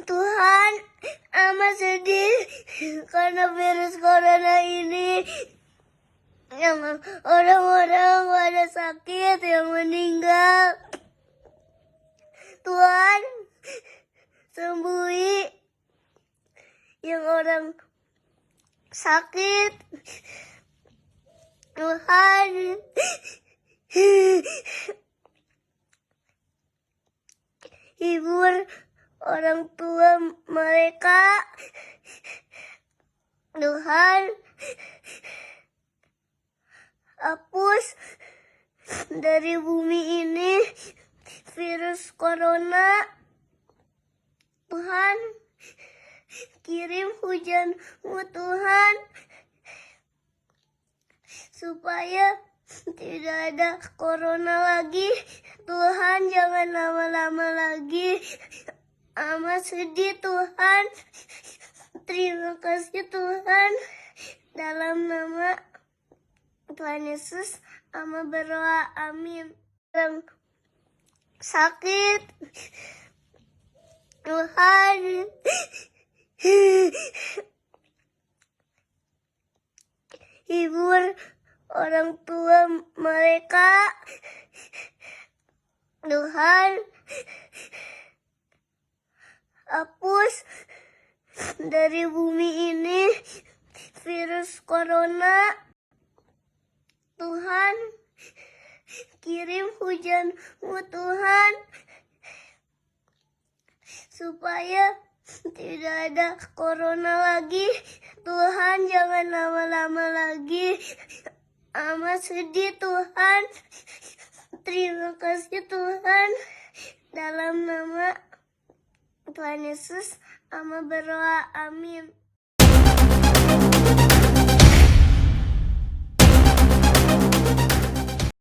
Tuhan, amat sedih karena virus corona ini. Yang orang-orang pada sakit yang meninggal. Tuhan, sembuhi yang orang sakit. Tuhan, hibur orang tua mereka. Tuhan, hapus dari bumi ini virus corona. Tuhan, kirim hujan-Mu Tuhan, supaya tidak ada corona lagi. Tuhan, jangan lama-lama lagi. Amat sedih Tuhan. Terima kasih Tuhan. Dalam nama Tuhan Yesus, amat berdoa, amin. Yang sakit, Tuhan, hibur orang tua mereka. Tuhan, hapus dari bumi ini virus corona. Tuhan, kirim hujan-Mu Tuhan, supaya tidak ada corona lagi. Tuhan, jangan lama-lama lagi. Amat sedih Tuhan. Terima kasih Tuhan. Dalam nama Tuhan Yesus, amat berdoa, amin.